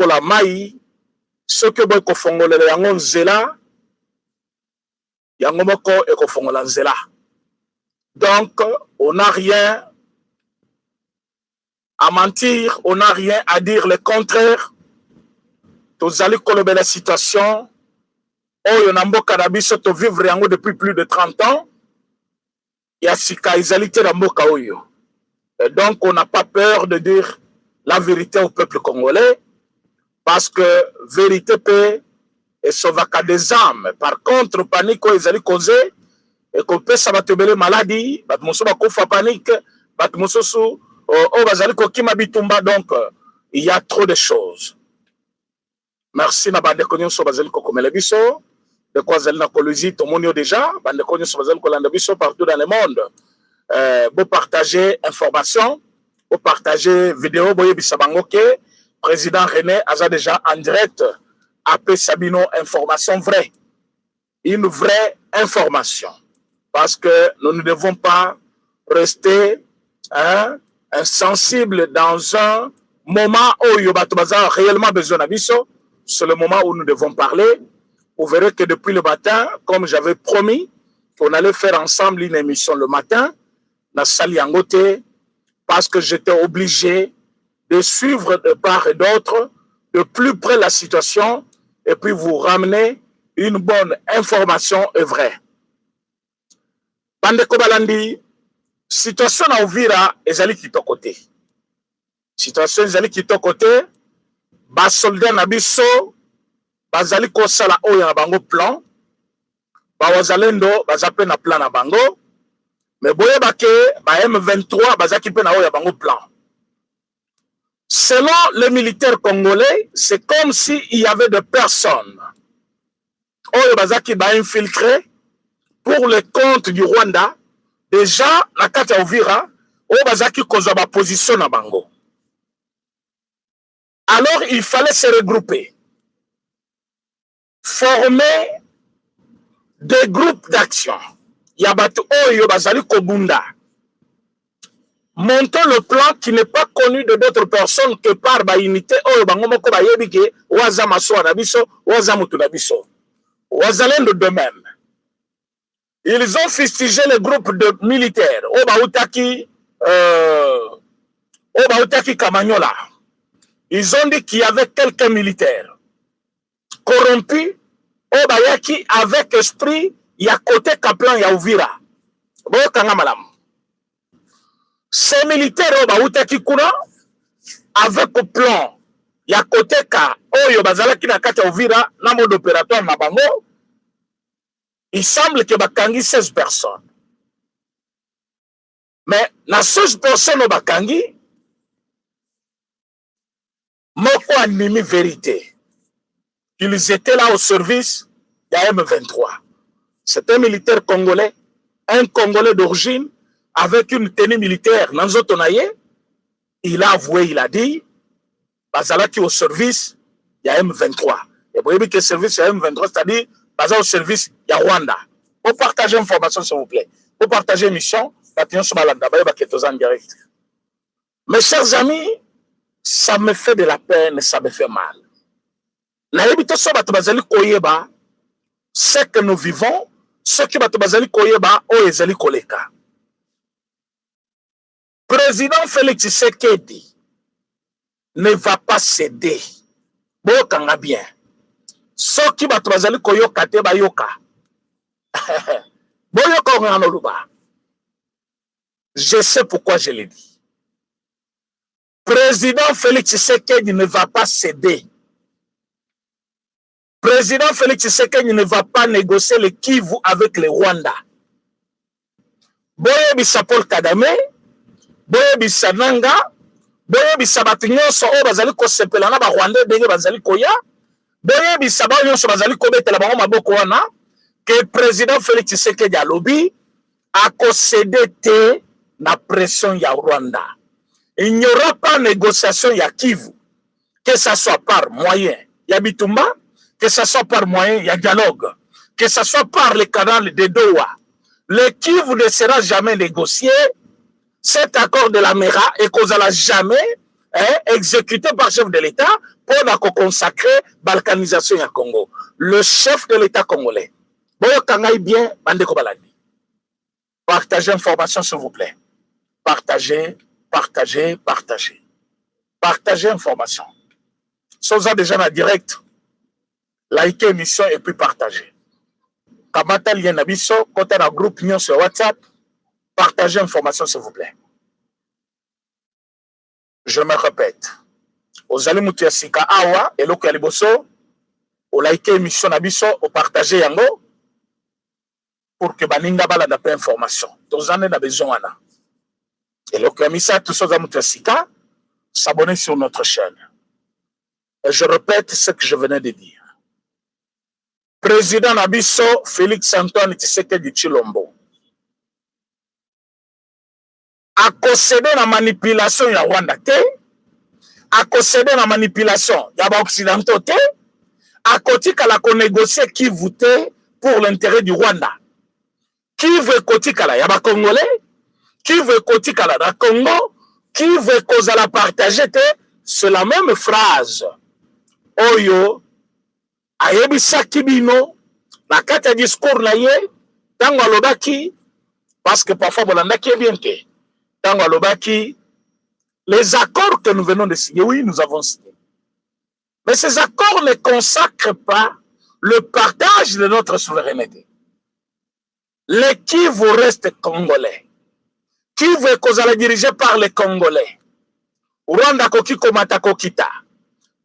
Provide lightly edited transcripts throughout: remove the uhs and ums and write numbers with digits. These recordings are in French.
lokola mai soki boy ko fongolela yango nzela yango moko ekofongola nzela. Donc on n'a rien à mentir, on n'a rien à dire le contraire. Tozali kolobe la situation oyo na mboka na biso to vivre yango depuis plus de 30 ans. Ya sika ezali te na mboka oyo. Et donc on n'a pas peur de dire la vérité au peuple congolais parce que vérité peut et sauvaka des âmes. Par contre panique ezali causé et qu'on peut sabatebele maladie, bat moso ba kofa panique, bat moso su o bazali ko kima bitumba. Donc il y a trop de choses. Merci na bande konyo so bazali ko komela biso de quoi zali na koluzi to monio déjà bande konyo so bazali ko landa biso partout dans le monde. Vous partagez information, vous partagez vidéo, vous savez que président René a déjà en direct appelé Sabino information vraie, une vraie information, parce que nous ne devons pas rester insensibles dans un moment où il y a réellement besoin d'abisso. C'est le moment où nous devons parler. Vous verrez que depuis le matin, comme j'avais promis, qu'on allait faire ensemble une émission le matin. Na sali yangote, parce que j'étais obligé de suivre de part et d'autre de plus près la situation et puis vous ramener une bonne information et vraie. Bande Kobalandi, situation na Uvira ezali kitoko. Situation ezali kitoko, ba soldat na biso bazali kosala oyo na bango plan, ba wazalendo bazape na plan na bango. Mais boye bake ba M23 bazaki pe na oya bango plan. Selon les militaires congolais, c'est comme si il y avait des personnes oyo bazaki ba infiltré pour le compte du Rwanda. Déjà la kata Uvira oyo bazaki kozwa ba position na bango. Alors il fallait se regrouper, former des groupes d'action. Yabatu Oyo Bazali Kobunda. Montons le plan qui n'est pas connu de d'autres personnes que par ba unité Oyo Bangomoko Bayebike, Waza Maso Anabiso, Waza Mutunabiso. Wazalendo de même. Ils ont fustigé le groupe de militaires, Obautaki Kamanyola. Ils ont dit qu'il y avait quelques militaires corrompus, Obayaki avec esprit. Il y a côté Kaplan, il y a Uvira. Ces militaires avec le plan, il y a côté Ka, Oyo Bazala qui n'a qu'à Uvira, dans mode opératoire Nabango, il semble que Bakangi 16 personnes. Mais dans 16 personnes au Bakangi, Moko Animi vérité. Ils étaient là au service de la M23. C'est un militaire congolais, un Congolais d'origine, avec une tenue militaire. Il a avoué, il a dit, Bazala qui est au service, il y a M23. Et vous voyez que le service, il y a M23, c'est-à-dire, Bazala au service, il y a Rwanda. Vous partagez l'information, s'il vous plaît. Vous partagez l'émission, mes chers amis, ça me fait de la peine, ça me fait mal. C'est que nous vivons, ce qui va te bazali koyeba o ezali koleka. Président Félix Tshisekedi ne va pas céder. Bokanga bien. Ce qui va te bazali koyoka te ba yoka. Boyoka ngano luba. Je sais pourquoi je l'ai dit. Président Félix Tshisekedi ne va pas céder. Président Félix Tshisekedi ne va pas négocier le Kivu avec le Rwanda. Boye bisa Paul Kagame, boye bisa Nanga, boye bisa batinyoso o bazali ko sepela na ba Rwanda ndenge bazali koya, boye bisa ba nyonso bazali ko betela bango maboko wana que président Félix Tshisekedi alobi a concédé te na pression ya Rwanda. Il n'y aura pas négociation ya Kivu, que ça soit par moyen ya Bitumba, que ce soit par moyen, il y a dialogue, que ce soit par le canal de Doha. Le Kivu ne sera jamais négocié, cet accord de la MERA, et qu'on n'allait jamais exécuté par le chef de l'État pour consacrer la balkanisation du Congo. Le chef de l'État congolais. Bien, partagez l'information, s'il vous plaît. Partagez, partagez, partagez. Partagez l'information. Si vous avez déjà en direct, likez l'émission et puis partagez. Kamata lien nabiso, côté dans groupe Union sur WhatsApp, partagez l'information, s'il vous plaît. Je me répète. Aux allez moutia sika awa, et l'oko yaliboso, au like émission nabiso, au partager yango, pour que baninga bala n'a pas information. Tous en a besoin là. Et l'oko yamisa, tous aux moutia sika, s'abonner sur notre chaîne. Et je répète ce que je venais de dire. Président Nabiso, Félix Antoine Tshisekedi Tshilombo, a concédé la manipulation ya Rwanda te, a concédé la manipulation ya ba occidentaux te, a kotika la négocier qui votait pour l'intérêt du Rwanda. Qui veut kotika la ya ba Congolais, qui veut kotika la Congo, qui veut cause la partager te, c'est la même phrase. Oyo ayebisa kibino na kati ya discours na ye tango alobaki parce que parfois bolandaki bien te tango alobaki les accords que nous venons de signer, oui, nous avons signé, mais ces accords ne consacrent pas le partage de notre souveraineté. Les Kivu restent congolais. Kivu est kozala dirigé par les Congolais. Rwanda koki komata kokita.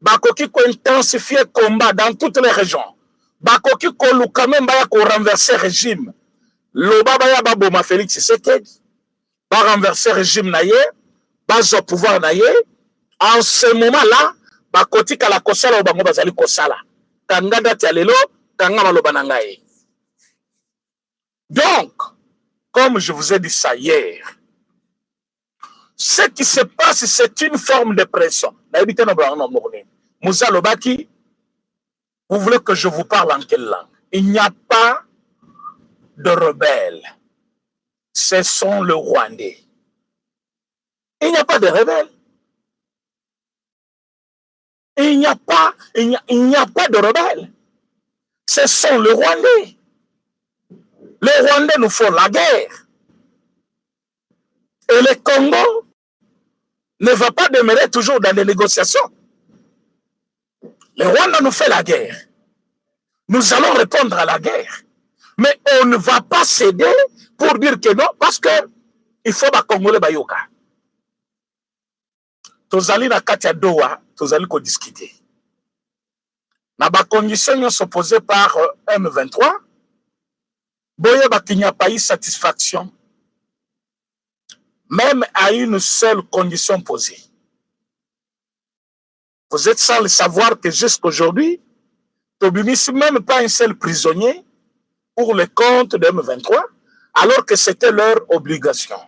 Bakoki ko intensifier combat dans toutes les régions. Bakoki ko luka même ba ko renverser régime. Loba ba ya baboma Félix Tshisekedi. Ba renverser régime na ye, ba zo pouvoir na ye. En ce moment-là, bakoti kala kosala bango bazali kosala. Kanga dati ya lelo, kanga maloba na ngai. Donc, comme je vous ai dit ça hier, ce qui se passe, c'est une forme de pression. Moussa Lobaki, vous voulez que je vous parle en quelle langue? Il n'y a pas de rebelles. Ce sont les Rwandais. Il n'y a pas de rebelles. Il n'y a pas de rebelles. Ce sont les Rwandais. Les Rwandais nous font la guerre. Et le Congo ne va pas demeurer toujours dans les négociations. Le Rwanda nous fait la guerre. Nous allons répondre à la guerre. Mais on ne va pas céder pour dire que non, parce que il faut que Congolais bayoka. Tozali na katia Doha, tozali ko discuter. Na ba conditions sont posées par M23. Boye ba qu'il n'y a pas eu satisfaction. Même à une seule condition posée. Vous êtes sans le savoir que jusqu'aujourd'hui, Tobimis même pas un seul prisonnier pour le compte de M23, alors que c'était leur obligation.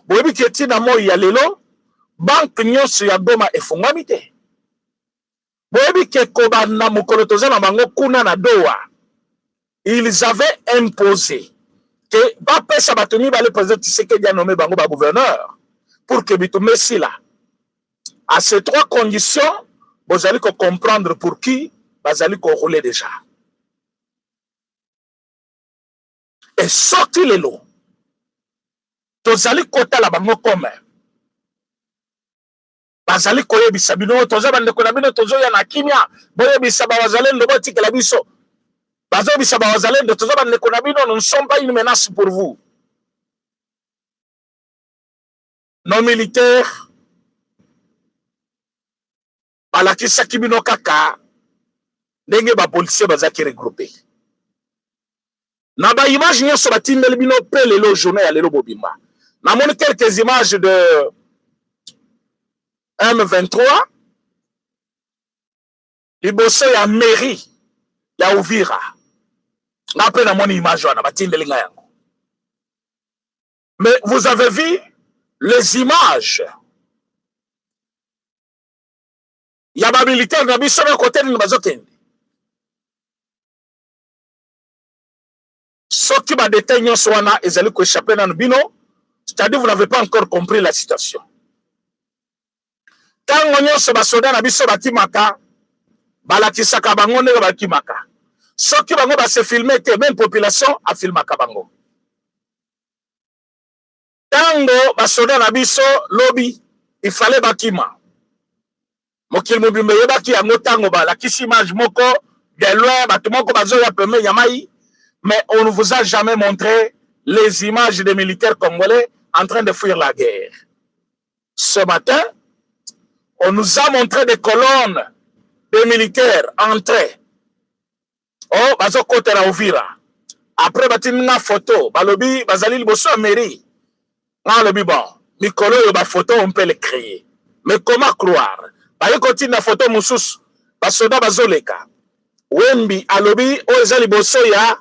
Boyebi keti na mo ya lelo, banque nyonso ya Goma efungwami te. Boyebi ke koba na mokolo toza na bango kuna na Doha, ils avaient imposé que bapesa batoni ba le président Tshisekedi a nommé bango ba gouverneur pour que bitumé si là. À ces trois conditions, vous allez comprendre pour qui vous allez rouler déjà. Et sorti les lots. Vous allez côté la bango comme. Vous allez koye bisabino, toza bande konabino tozo ya na kimia, boye bisaba wazalendo ndoboti kala biso. Bazo bisaba wazalendo toza bande konabino ne sont pas une menace pour vous. Nos militaires balakisa kibino kaka ndenge ba policier bazaki regroupé. Na ba image nyonso batindeli bino pe lelo journée ya lelo bobimba. Na moni quelques images de M23 liboso ya mairie ya Uvira. Na pe na moni image wana batindeli nga yango. Mais vous avez vu les images. Il y a des militaires qui sont à côté de nous. Ce qui m'a détaillé, c'est-à-dire vous n'avez pas encore compris la situation. Tango nyonso basoda na biso bakimaka, balakisaka bango ndenge bakimaka. Soki bango base filme te, même population a filmaka bango. Tango basoda na biso lobi, il fallait bakima. Mokil mobimbe yebaki yango tango balakisi image moko de loin, bato moko bazoya peme yamai, mais on ne vous a jamais montré les images des militaires congolais en train de fuir la guerre. Ce matin, on nous a montré des colonnes de militaires entrés. Oh, bazo kote na Uvira. Après, batini nga photo, balobi, bazali liboso mairie. Nga lobi bon, mikolo yo ba photo, on peut les créer. Mais comment croire? Baye continue na photo mususu, basoda bazoleka. Wembi, alobi, oeza liboso ya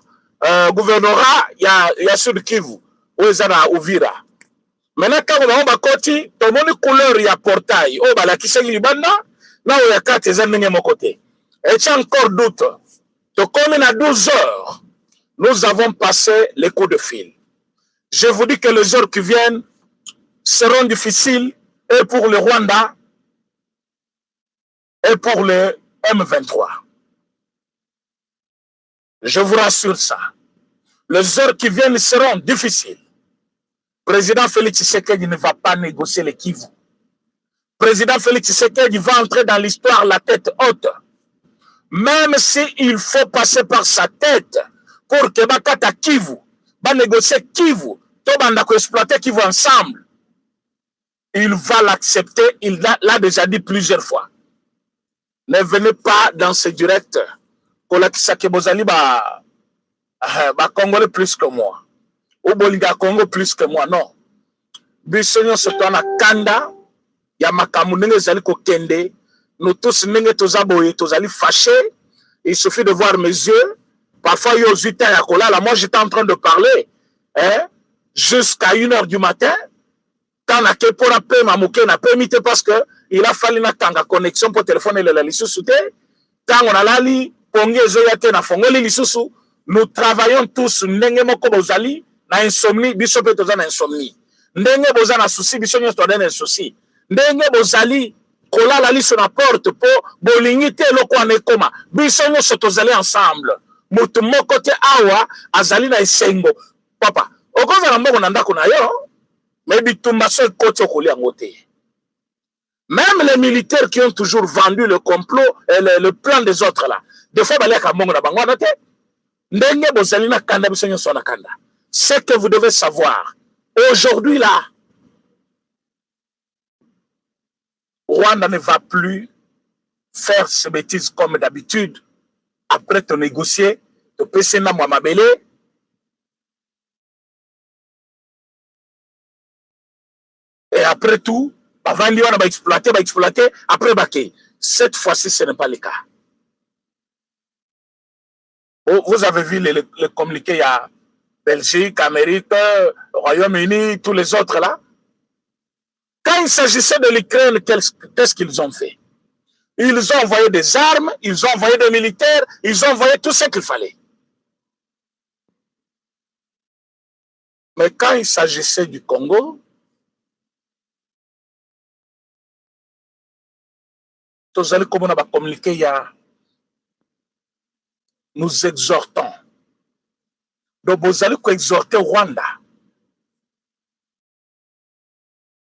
gouvernorat, ya Sud Kivu, oeza na Uvira. Maintenant, quand on va côté, tout le monde couleur ya portail, oh, la qui s'est libanda, là où il y a 4 ans, mon côté. Et tu as encore doute. Donc, comme à 12 heures, nous avons passé les coups de fil. Je vous dis que les heures qui viennent seront difficiles et pour le Rwanda et pour le M23. Je vous rassure ça. Les heures qui viennent seront difficiles. Président Félix Tshisekedi ne va pas négocier les Kivu. Président Félix Tshisekedi va entrer dans l'histoire la tête haute. Même s'il faut passer par sa tête pour que Bakata Kivu va négocier Kivu, tout le monde exploiter Kivu ensemble, il va l'accepter. Il l'a déjà dit plusieurs fois. Ne venez pas dans ce direct. Kolakisake Bozali ba Congolais plus que moi. Ou Bolinga Congo plus que moi, non. Bisonyo sotana kanda, ya makamu nenge zali ko kende, nous tous nenge tozaboye, tozali fâchés. Il suffit de voir mes yeux. Parfois, yo zuita ya kolala. Moi, j'étais en train de parler, hein, jusqu'à 1h du matin. Quand na ke pour appeler ma mouke na permis parce que il a fallu na tanga connexion pour téléphoner le lisusu te. Quand on a lali, pongi ezoyate na fongoli lisusu, nous travaillons tous nenge moko bozali, na insomnie, biso pe toza na insomnie. Ndenge boza na souci, biso nyonso toza na souci. Ndenge bozali kolala liso na porte po bolingi te eloko wana ekoma. Biso nyonso tozali ensemble. Mutu moko te awa azali na esengo. Papa, okozala mbongo na ndako na yo, mais bitumba so ekoti okolia yango te. Même les militaires qui ont toujours vendu le complot et le plan des autres là, des fois baliaka mbongo na bango wana te. Ndenge bozali na kanda biso nyonso na kanda. Ce que vous devez savoir, aujourd'hui là, Rwanda ne va plus faire ces bêtises comme d'habitude. Après te négocier, te passer na Mouamabele. Et après tout, avant de va exploiter, après baquer. Cette fois-ci, ce n'est pas le cas. Vous avez vu les communiqués, il y a Belgique, Amérique, Royaume-Uni, tous les autres là. Quand il s'agissait de l'Ukraine, qu'est-ce qu'ils ont fait? Ils ont envoyé des armes, ils ont envoyé des militaires, ils ont envoyé tout ce qu'il fallait. Mais quand il s'agissait du Congo, nous exhortons. Donc, vous allez exhorter Rwanda.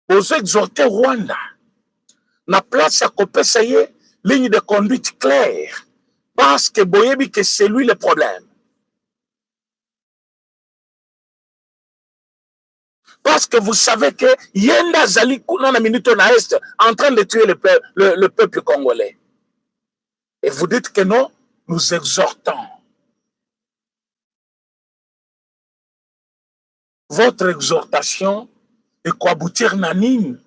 Vous exhortez Rwanda. Na place à Kopessaye, ligne de conduite claire. Parce que Boyebi, que c'est lui le problème. Parce que vous savez que Yenda Zali Kounana Minuto na Est en train de tuer le peuple congolais. Et vous dites que non, nous exhortons. Votre exhortation est quoi aboutir nanine.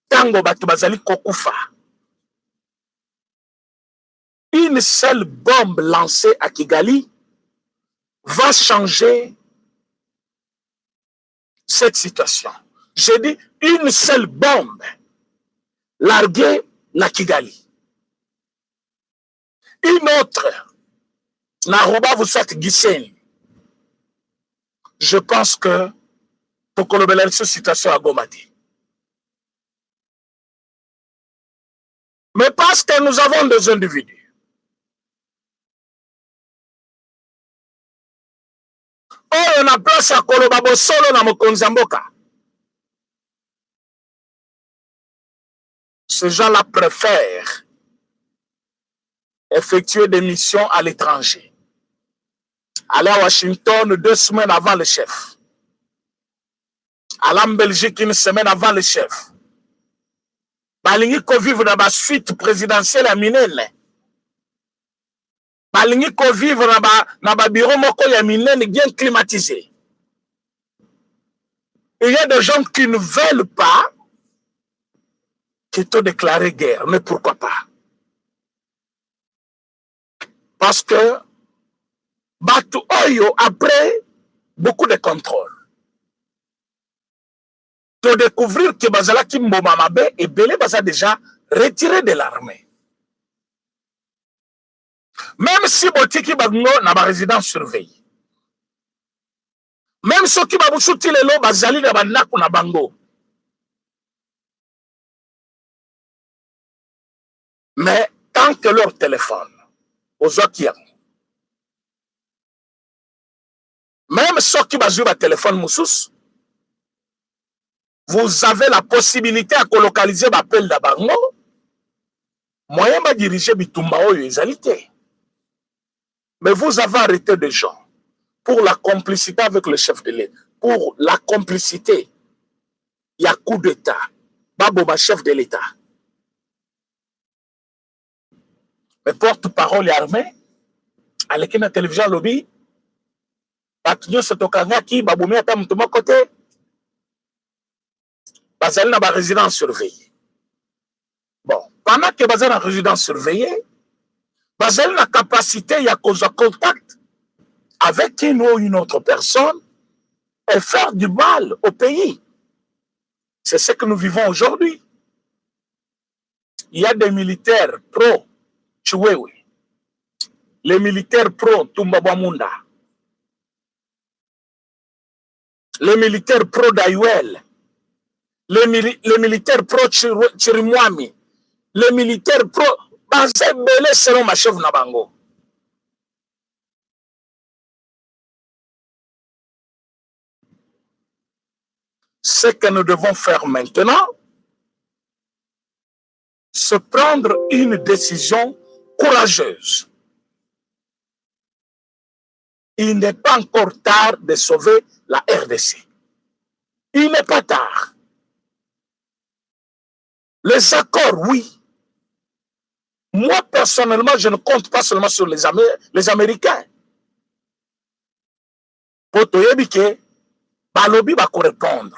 Tango batu bazali kokufa. Une seule bombe lancée à Kigali va changer cette situation. J'ai dit une seule bombe larguée na Kigali. Une autre, Naroba vous soit Gisenyi. Je pense que pour que cette situation à Gomati. Mais parce que nous avons des individus. Oh, on a place à Kolobabo solo na Mokonzamboka. Ces gens-là préfèrent effectuer des missions à l'étranger. Aller à Washington 2 semaines avant le chef. Aller en Belgique 1 semaine avant le chef. Balingi ko vivre dans la suite présidentielle à Minene. Balingi ko vivre dans le bureau moko ya Minene bien climatisé. Il y a des gens qui ne veulent pas qui t'ont déclaré guerre. Mais pourquoi pas? Parce que Batu Oyo, après beaucoup de contrôle, de découvrir que Bazala Kimbomamabe et Belé Baza déjà retiré de l'armée. Même si Botiki Bagno n'a pas résidence surveillée. Même ceux qui Baboussouti Lelo Bazali na Bandaku na Bango. Mais tant que leur téléphone, aux Okiang, même ceux qui basent sur téléphone Moussous, vous avez la possibilité à localiser l'appel d'Abango, moyen de diriger Bitumba Oyo Ezalité. Mais vous avez arrêté des gens pour la complicité avec le chef de l'État. Pour la complicité, il y a coup d'État. Baboma, chef de l'État. Mais porte-parole et armée, à l'équipe de la télévision lobby, Batunyo Sotokanga qui, Baboumi à mon côté, Bazali n'a pas résidence surveillée. Bon, pendant que Bazali a résidence surveillée, Bazali a la capacité, il y a cause de contact avec une ou une autre personne et faire du mal au pays. C'est ce que nous vivons aujourd'hui. Il y a des militaires pro-Chiwewe, les militaires pro-Tumbabamunda, les militaires pro-Dayuel, les militaires pro-Chirimwami, les militaires pro-Bazé Belé selon ma chef Nabango. Ce que nous devons faire maintenant, c'est prendre une décision courageuse. Il n'est pas encore tard de sauver la RDC. Il n'est pas tard. Les accords, oui. Moi, personnellement, je ne compte pas seulement sur les Américains. Pour te dire balobi va correspondre.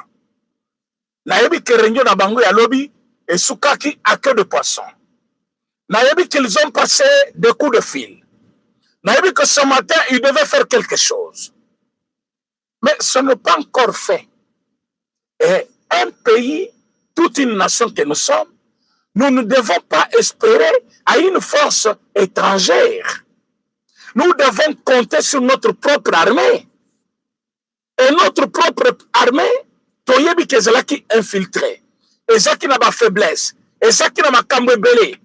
Nayebi que Renyo na bango ya lobby et Soukaki à queue de poisson. Nayebi qu'ils ont passé des coups de fil. Nayebi que ce matin, ils devaient faire quelque chose. Mais ce n'est pas encore fait. Et un pays, toute une nation que nous sommes, nous ne devons pas espérer à une force étrangère. Nous devons compter sur notre propre armée. Et notre propre armée, toyebi que c'est là qui infiltré. Et ça qui n'a pas faiblesse. Et ça qui n'a pas cambébélé.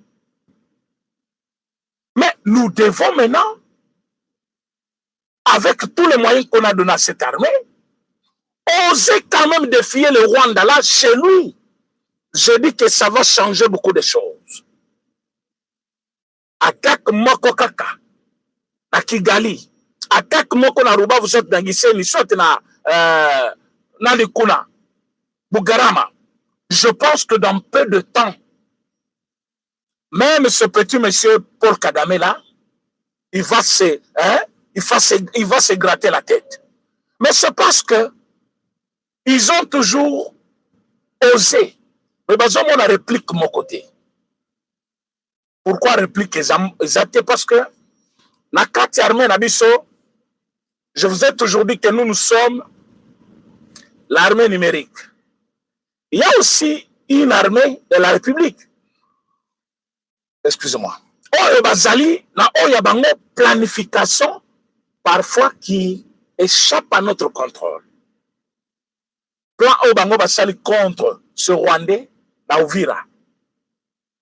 Mais nous devons maintenant, avec tous les moyens qu'on a donnés à cette armée, oser quand même défier le Rwanda là, chez lui. Je dis que ça va changer beaucoup de choses. Attaque Moko Kaka, à Kigali. Attaque Moko na Rubavu, soit na Giseni, soit na Likuna, Bugarama. Je pense que dans peu de temps, même ce petit monsieur Paul Kagame là, il va se gratter la tête. Mais c'est parce que ils ont toujours osé. Mais besoin on a réplique mon côté. Pourquoi réplique exacte? Parce que la carte armée Nabiso, je vous ai toujours dit que nous sommes l'armée numérique. Il y a aussi une armée de la République. Excusez-moi. Oh, Bazali, na oya bango planification parfois qui échappe à notre contrôle. Plan Obango Basali contre ce Rwandais, na Uvira.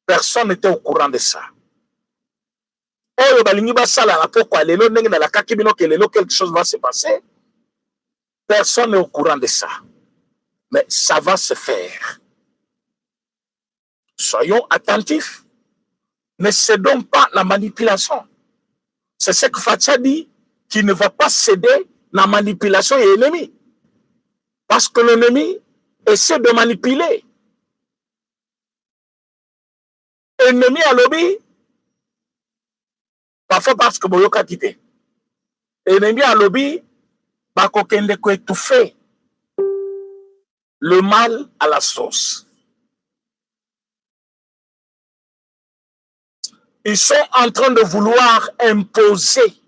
Personne n'était au courant de ça. Oh, quelque chose va se passer. Personne n'est au courant de ça. Mais ça va se faire. Soyons attentifs. Ne cédons pas la manipulation. C'est ce que Fatia dit, qu'il ne va pas céder la manipulation et l'ennemi. Parce que l'ennemi essaie de manipuler. Ennemi à lobby, parfois parce que Boyoka quitté. Ennemi à lobby, bakokende ko étouffer le mal à la sauce. Ils sont en train de vouloir imposer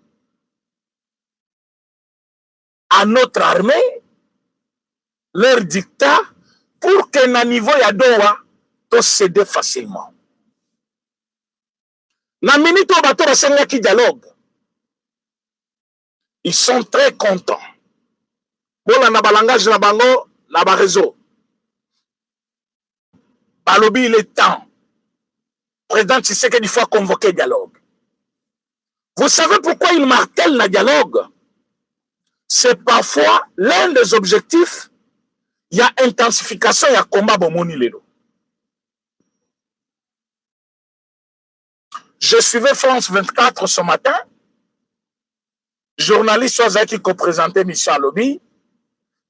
à notre armée leur dictat pour que na niveau ya doa to céder facilement. Na minute au bateau basenga ki dialogue. Ils sont très contents. Bon na balangage na bango na ba réseau. Balobi il est temps. Président Tshisekedi faut convoquer dialogue. Vous savez pourquoi il martèle le dialogue? C'est parfois l'un des objectifs. Il y a intensification, il y a combat bomoni lelo. Je suivais France 24 ce matin. Journaliste qui co-présentait Mission à Lobby.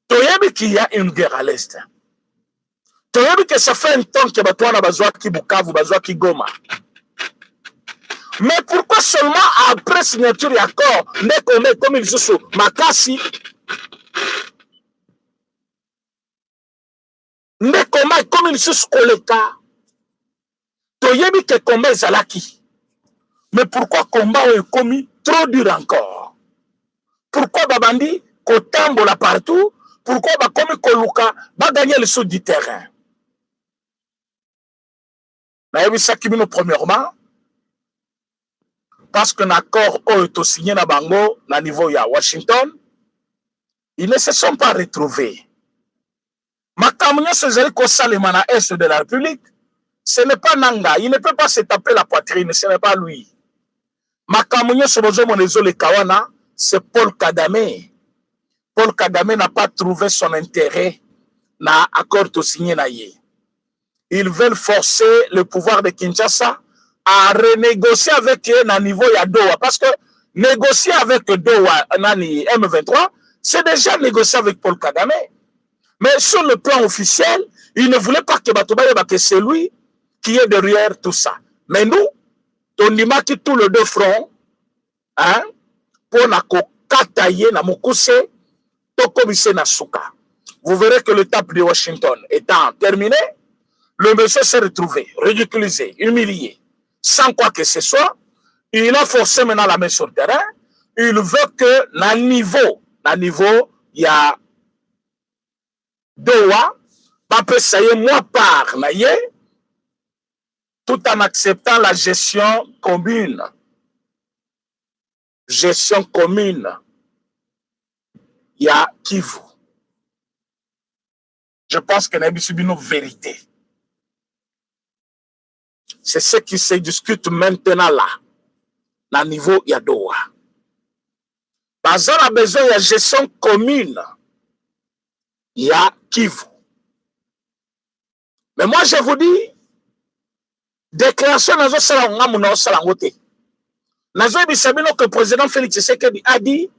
Toyebi qu'il y a une guerre à l'Est. Toyebi que ça fait un temps que Batouana Bazoua qui Bukavu, Bazoua qui Goma. Mais pourquoi seulement après signature d'accord, comme il se sous Makasi, comme il se sous Koleka, Toyebi que combat Zalaki. Mais pourquoi combat est commis trop dur encore? Pourquoi Babandi, Kotambola partout? Pourquoi Bakomi Koluka va gagner le sud du terrain? Nayebi Sakimino premièrement, parce qu'un accord a été signé na Bango, na niveau ya Washington, ils ne se sont pas retrouvés. Makamunyo Sezeri Kosalema na Est de la République, ce n'est pas Nanga, il ne peut pas se taper la poitrine, ce n'est pas lui. Makamunyo Sobozo Monezo le Kawana, c'est Paul Kagame. Paul Kagame n'a pas trouvé son intérêt na accord signé na ye. Ils veulent forcer le pouvoir de Kinshasa à renégocier avec eux à niveau ya Doha. Parce que négocier avec Doha, nani M23, c'est déjà négocier avec Paul Kagame. Mais sur le plan officiel, il ne voulait pas que Batoubaye, que c'est lui qui est derrière tout ça. Mais nous, on y marque tous les deux fronts, hein, pour na kokataye na mukuse, tokomise na suka. Vous verrez que l'étape de Washington étant terminée, le monsieur s'est retrouvé, ridiculisé, humilié, sans quoi que ce soit. Il a forcé maintenant la main sur le terrain. Il veut que, na niveau, il y a Doha, pas ça y est, moi par, tout en acceptant la gestion commune. Gestion commune. Il y a Kivu. Je pense que nous avons une vérité. C'est ce qui se discute maintenant là, à niveau Yadoa. Parce qu'on a besoin de gestion commune. Il y a Kivu. Mais moi, je vous dis, déclaration dans le salon, que le président Félix Tshisekedi a dit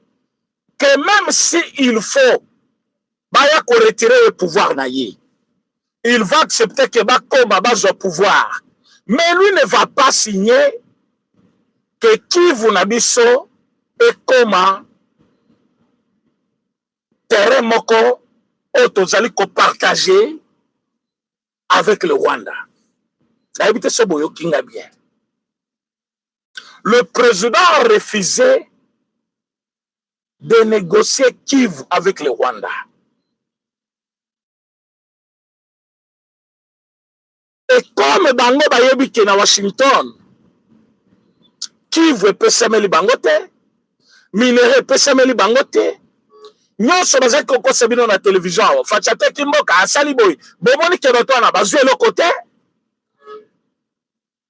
que même s'il faut retirer le pouvoir, il va accepter que Bakoma base au pouvoir. Mais lui ne va pas signer que Kivu Nabiso et comment terrain moko autozali ko partager avec le Rwanda. Le président a refusé de négocier Kivu avec le Rwanda. Et comme Bango Bayebi qui est à Washington, Kivu peut s'amener Bangote, Minere peut s'amener Bangote, nous sommes à Koko Sabino na télévision, Fachate Kimboka, Asali Boy, Bomoni Keroto na Bazoué le côté.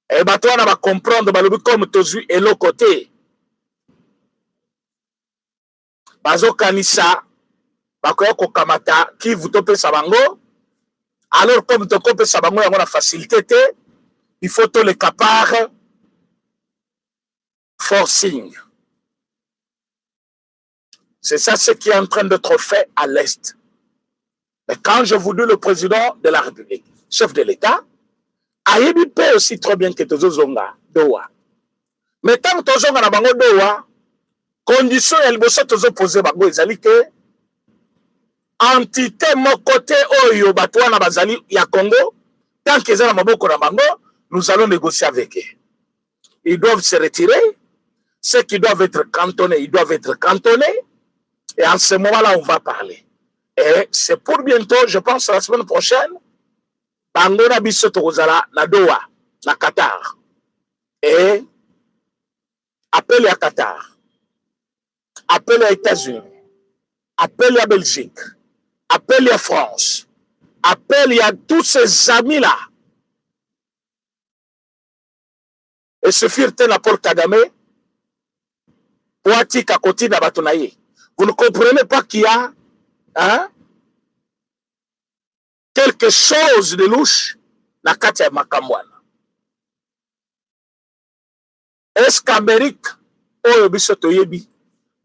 Et bato wana ba comprendre balobi comme tozui elo côté. Bazo kanisa bakoya kokamata Kivu topesa bango. Alors comme tokopesa bango yango na facilité te, il faut to le capare forcing. C'est ça ce qui est en train d'être fait à l'Est. Mais quand je vous dis le président de la République, chef de l'État, Ayebi peut aussi très bien que Tozonga Doha. Mais tant que Tozonga na bango Doha, condition elle bosse Tozo poser bango ezali que entité mon côté oyo batwana bazali ya Congo, tant qu'ils ont maboko na bango, nous allons négocier avec eux. Ils doivent se retirer. Ceux qui doivent être cantonnés, ils doivent être cantonnés. Et en ce moment-là, on va parler. Et c'est pour bientôt, je pense, la semaine prochaine, Bangona Bisoto Rosala, na Doha, na Qatar. Et appel à Qatar, appel à États-Unis, appel à Belgique, appel à France, appel à tous ces amis-là. Et ce furent la Paul Kagame, Poati Kakoti Nabatonaye. Vous ne comprenez pas qu'il y a quelque chose de louche dans Katia Makamwana. Est-ce qu'Amérique,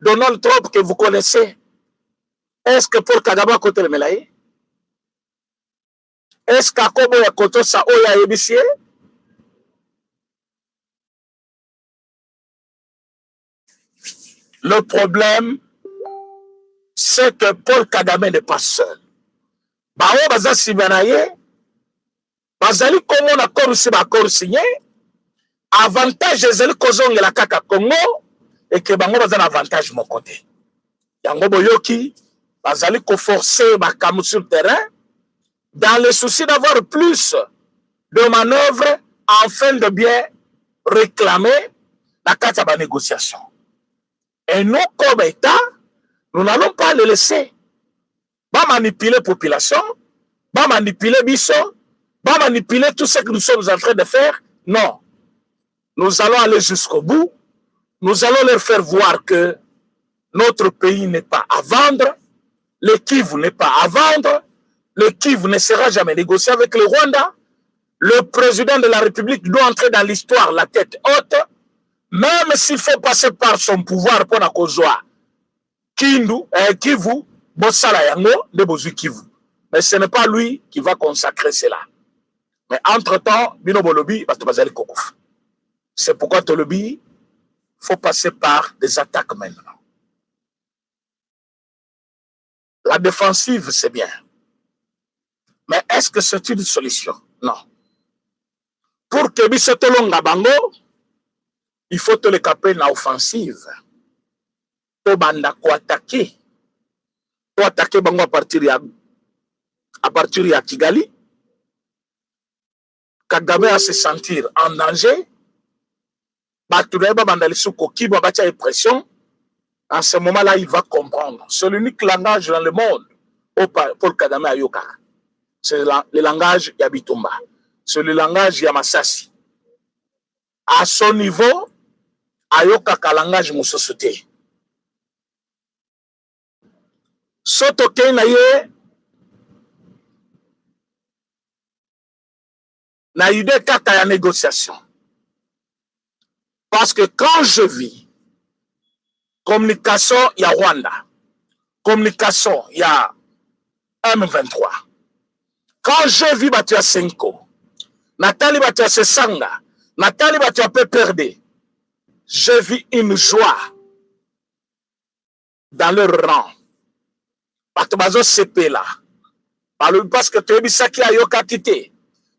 Donald Trump que vous connaissez, est-ce que Paul Kagame a côté le Melaye? Est-ce qu'Akobo Yakoto sa Oya Ebisie? Le problème, c'est que Paul Kagame n'est pas seul. Bao baza sibanaye, bazali comme on a accord signé, avantage ezali kozonge la kaka Congo, et que bango baza na avantage mon côté. Yango boyoki, bazali ko forcer bakamu sur le terrain, dans le souci d'avoir plus de manœuvres, afin de bien réclamer la carte à la négociation. Et nous, comme État, nous n'allons pas le laisser. Va manipuler la population, va manipuler Bisso, va manipuler tout ce que nous sommes en train de faire. Non. Nous allons aller jusqu'au bout. Nous allons leur faire voir que notre pays n'est pas à vendre. Le Kivu n'est pas à vendre. Le Kivu ne sera jamais négocié avec le Rwanda. Le président de la République doit entrer dans l'histoire la tête haute. Même s'il faut passer par son pouvoir pour la Kozwa, Kivu, Bossala Yango, de Bozu Kivu. Mais ce n'est pas lui qui va consacrer cela. Mais entre-temps, Bino Bolobi, c'est pourquoi Tolobi, il faut passer par des attaques maintenant. La défensive, c'est bien. Mais est-ce que c'est une solution? Non. Pour que Bissotolonga Bango, il faut te le caper dans l'offensive. To banda ko attaquer. To attaquer bango à partir de Kigali. Kagame a se sentir en danger. Batureba bandalisuko kiba bacha pression. En ce moment-là, il va comprendre. C'est l'unique langage dans le monde où Paul Kagame a yoka. C'est le langage Yabitumba. C'est le langage Yamasasi. À son niveau, ayoka ka langage musosote. Soto kenaye na idée kaka ya négociation. Parce que quand je vis communication ya Rwanda, communication ya M23, quand je vis Batia Senko, Nathalie Batia Sesanga, Nathalie Batia PPRD, je vis une joie dans leur rang. Batobazo CP là. Parce que tu as dit ça qui a yokatité.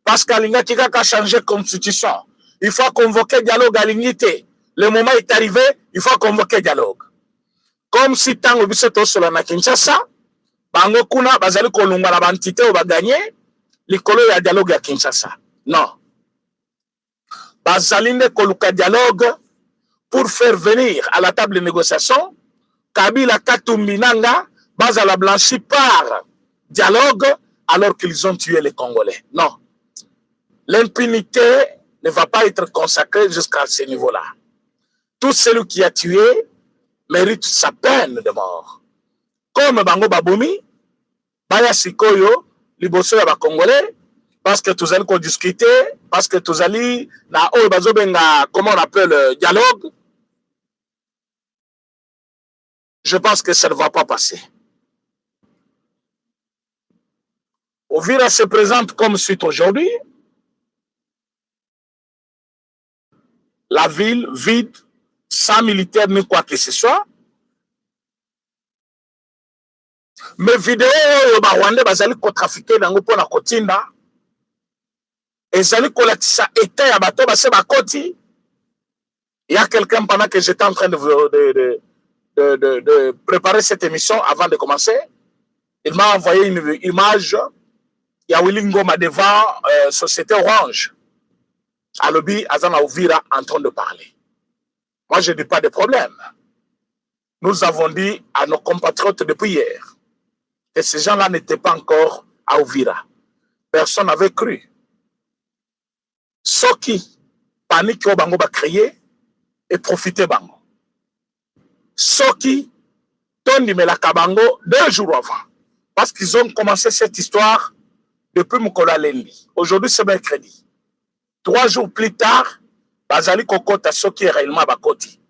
Parce qu'Alinga qui a changé de constitution. Il faut convoquer dialogue à l'unité. Le moment est arrivé, il faut convoquer dialogue. Comme si tant que vous êtes sur la Kinshasa, Bango Kuna, Bazali Kolunga la bantité ou va gagner, l'écolo y a dialogue à Kinshasa. Non. Bazaline Koluka dialogue pour faire venir à la table de négociation Kabila Katumbinanga, Bazala blanchi par dialogue alors qu'ils ont tué les Congolais. Non. L'impunité ne va pas être consacré jusqu'à ce niveau-là. Tout celui qui a tué mérite sa peine de mort. Comme Bango Baboumi, Baya Sikoyo, liboso ya ba Congolais, parce que tous allons discuter, parce que tous allons, comment on appelle, dialogue. Je pense que ça ne va pas passer. Uvira se présente comme suite aujourd'hui. La ville vide, sans militaire ni quoi que ce soit. Mais vidéo ba Rwanda bazali ko trafiquer nango pona kotinda. Ezali ko latisa état ya bato ba se ba koti. Il y a quelqu'un pendant que j'étais en train de préparer cette émission avant de commencer. Il m'a envoyé une image. Il y a Willy Ngoma devant Société Orange. À Lobby, Azana Uvira en train de parler. Moi, je ne dis pas de problème. Nous avons dit à nos compatriotes depuis hier que ces gens-là n'étaient pas encore à Uvira. Personne n'avait cru. Ce qui, panique au Bango va créer et profiter Bango. Ce qui, Tony Melakabango 2 jours avant. Parce qu'ils ont commencé cette histoire depuis Mukola Lendi. Aujourd'hui, c'est mercredi. 3 jours plus tard, Bazali Kokota Soki est réellement Bakoti.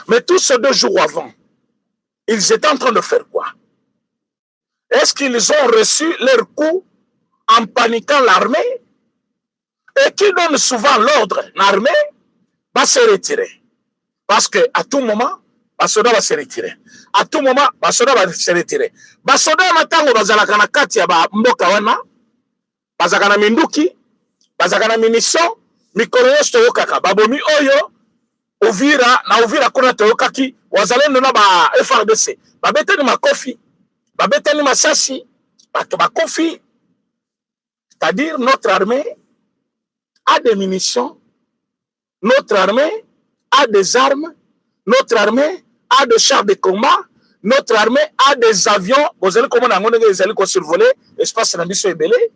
Mais tous ces 2 jours avant, ils étaient en train de faire quoi? Est-ce qu'ils ont reçu leur coup en paniquant l'armée? Et qui donne souvent l'ordre, l'armée va se retirer. Parce qu'à tout moment, Basoda va se retirer. À tout moment, Basoda va se retirer. Basoda matango bazalaka na kati ya ba mboka wana, bazalaka na minduki, bazalaka na munition, mikolo nyonso toyokaka. Babomi oyo, Uvira, na Uvira kuna toyokaki, wazalendo na ba FRDC. Babetani makofi, babetani masasi, bato bakofi. C'est-à-dire, notre armée a des munitions, notre armée a des armes, notre armée a des chars de combat, notre armée a des avions. Vous allez comment vous allez survoler l'espace d'ambition est belé.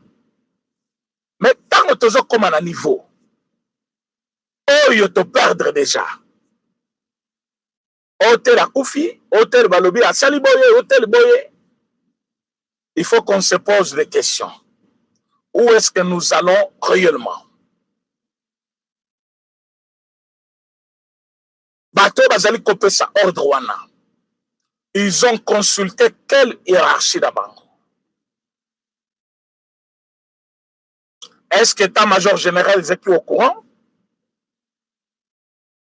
Mais tant que tu as comme un niveau, oh, tu te perdre déjà. Hôtel à Koufi, hôtel Balobi à Saliboye, hôtel Boye. Il faut qu'on se pose des questions. Où est-ce que nous allons réellement? Bateau Bazali Kopé sa ordre wana. Ils ont consulté quelle hiérarchie d'abord? Est-ce que l'état-major général est au courant?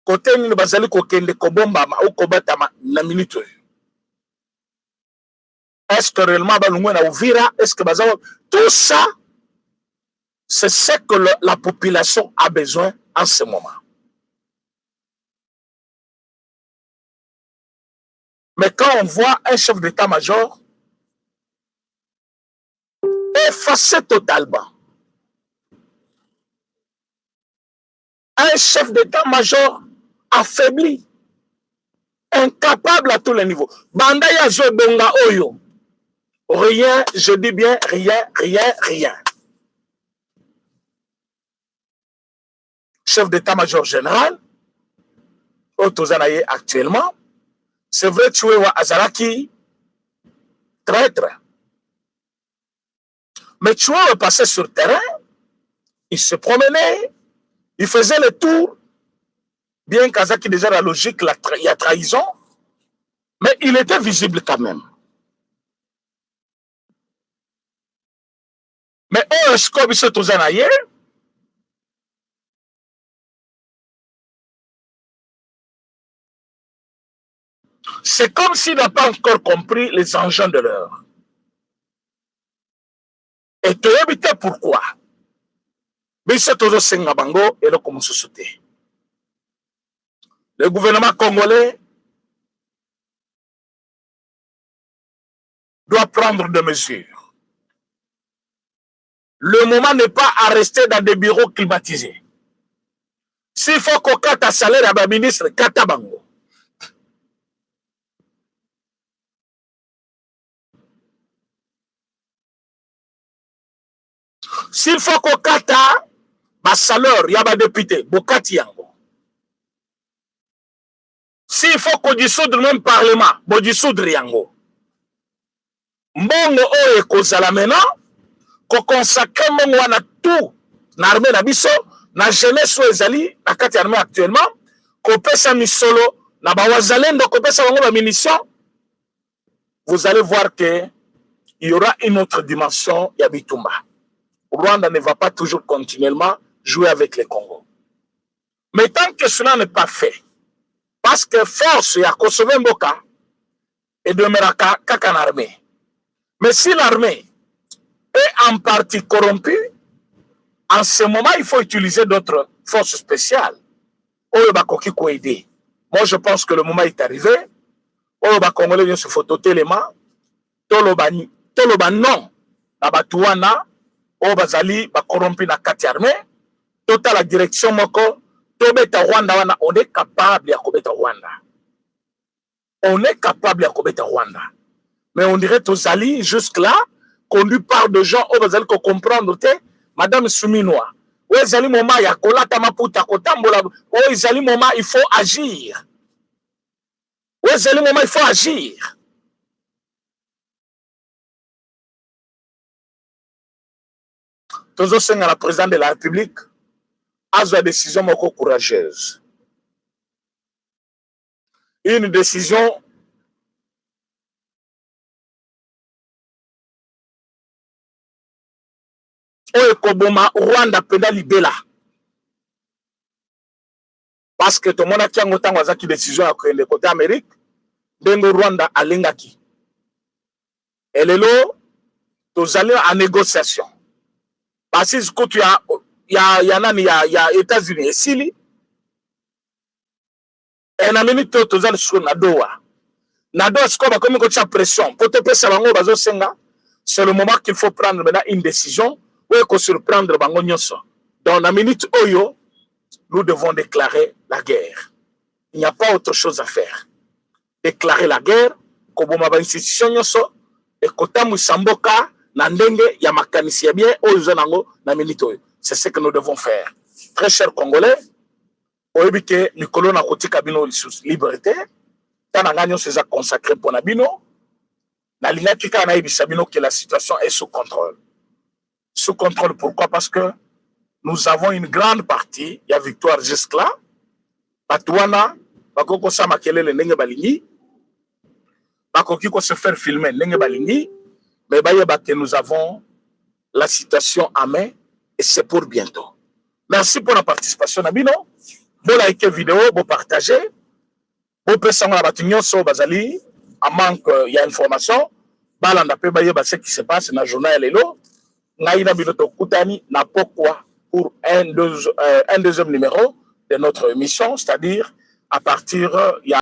Côté ni Bazali Kokende Kobomba ou Kobatama na minute. Est-ce que réellement Balungwe na Uvira? Est-ce que Bazali tout ça? C'est ce que la population a besoin en ce moment. Mais quand on voit un chef d'état-major effacé totalement, un chef d'état-major affaibli, incapable à tous les niveaux, Bandaya Zobonga Oyo, rien, je dis bien rien. Chef d'état-major général, Otozanaye actuellement, c'est vrai, tu es Azaraki, traître. Mais tu es passé sur le terrain, il se promenait, il faisait le tour, bien qu'Azaki déjà la logique, il y a trahison, mais il était visible quand même. Mais est-ce que c'est Tozanaye? C'est comme s'il n'a pas encore compris les enjeux de l'heure. Et tu évites pourquoi? Mais c'est toujours Sengabango et le Komusouté. Le gouvernement congolais doit prendre des mesures. Le moment n'est pas à rester dans des bureaux climatisés. S'il faut qu'on carte un salaire à un ministre, Katabango. S'il faut qu'on kata, ba saleur, ya ba député, bokati yango. S'il faut qu'on dissoudre même parlement, bo dissoudre yango. Mbongo oye kozala maintenant, ko consacre mbongo wana tout na armée na biso, na jeunesse ezali na kati armée actuellement, ko pesa misolo na ba wazalendo ko pesa bango ba munitions. Vous allez voir que il y aura une autre dimension ya bitumba. Rwanda ne va pas toujours continuellement jouer avec les Congo. Mais tant que cela n'est pas fait, parce que force ya Kosovo Mboka et demeurera qu'en armée. Mais si l'armée est en partie corrompue, en ce moment, il faut utiliser d'autres forces spéciales. Moi, je pense que le moment est arrivé. Les Congolais se photo téléma. Toloba non. Na batuana. Bazali ba corrompu na kati armée. Tota la direction moko. Tobeta Rwanda wana. On est capable ya kobeta Rwanda. On est capable ya kobeta Rwanda. Mais on dirait Tozali jusque-là, conduit par des gens où vous allez comprendre, Madame Souminoa, où ils allaient moment, il y a Kolata Maputa, Kotambola, où ils allaient moment, il faut agir. Où ils allaient moment, il faut agir. Toujours à la présidente de la République, a une décision courageuse. Une décision oyo koboma Rwanda penda libela. Parce que tout le monde a une décision à côté côté Amérique, Bengo Rwanda alingaki. Et le lot, tous allés en négociation. Parce que tu il y a États-Unis et Sili. Et na minute tous allés sur Nadoa. Nadoa c'est comme quand tu as pression. Pour te passer bango bazo senga, c'est le moment qu'il faut prendre maintenant une décision. Ou qu'on surprendre bango nyonso. Dans la minute oyo, nous devons déclarer la guerre. Il n'y a pas autre chose à faire. Déclarer la guerre, koboma ba institution nyonso et kotamu samboka na ndenge ya makanisi ya bien oyo nango na minute oyo. C'est ce que nous devons faire. Très chers Congolais, oyebi mikolo na kotika bino liberté, tananga nyonso eza consacré pour na bino. Na lingaki ka na yebisa bino que la situation est sous contrôle. Sous contrôle, pourquoi? Parce que nous avons une grande partie, il y a victoire jusque-là. Batouana, bakoko sa makelele ndenge balingi, bakoki ko se faire filmer ndenge balingi, mais bayeba que nous avons la situation en main et c'est pour bientôt. Merci pour la participation Nabino. Bon like vidéo, bon partager, bon personne la batignon so bazali, à manque il y a information, balanda pe bayeba ce qui se passe dans le journal lelo. Naïna Biloto Koutani n'a pas quoi pour un deuxième numéro de notre émission, c'est-à-dire à partir il y a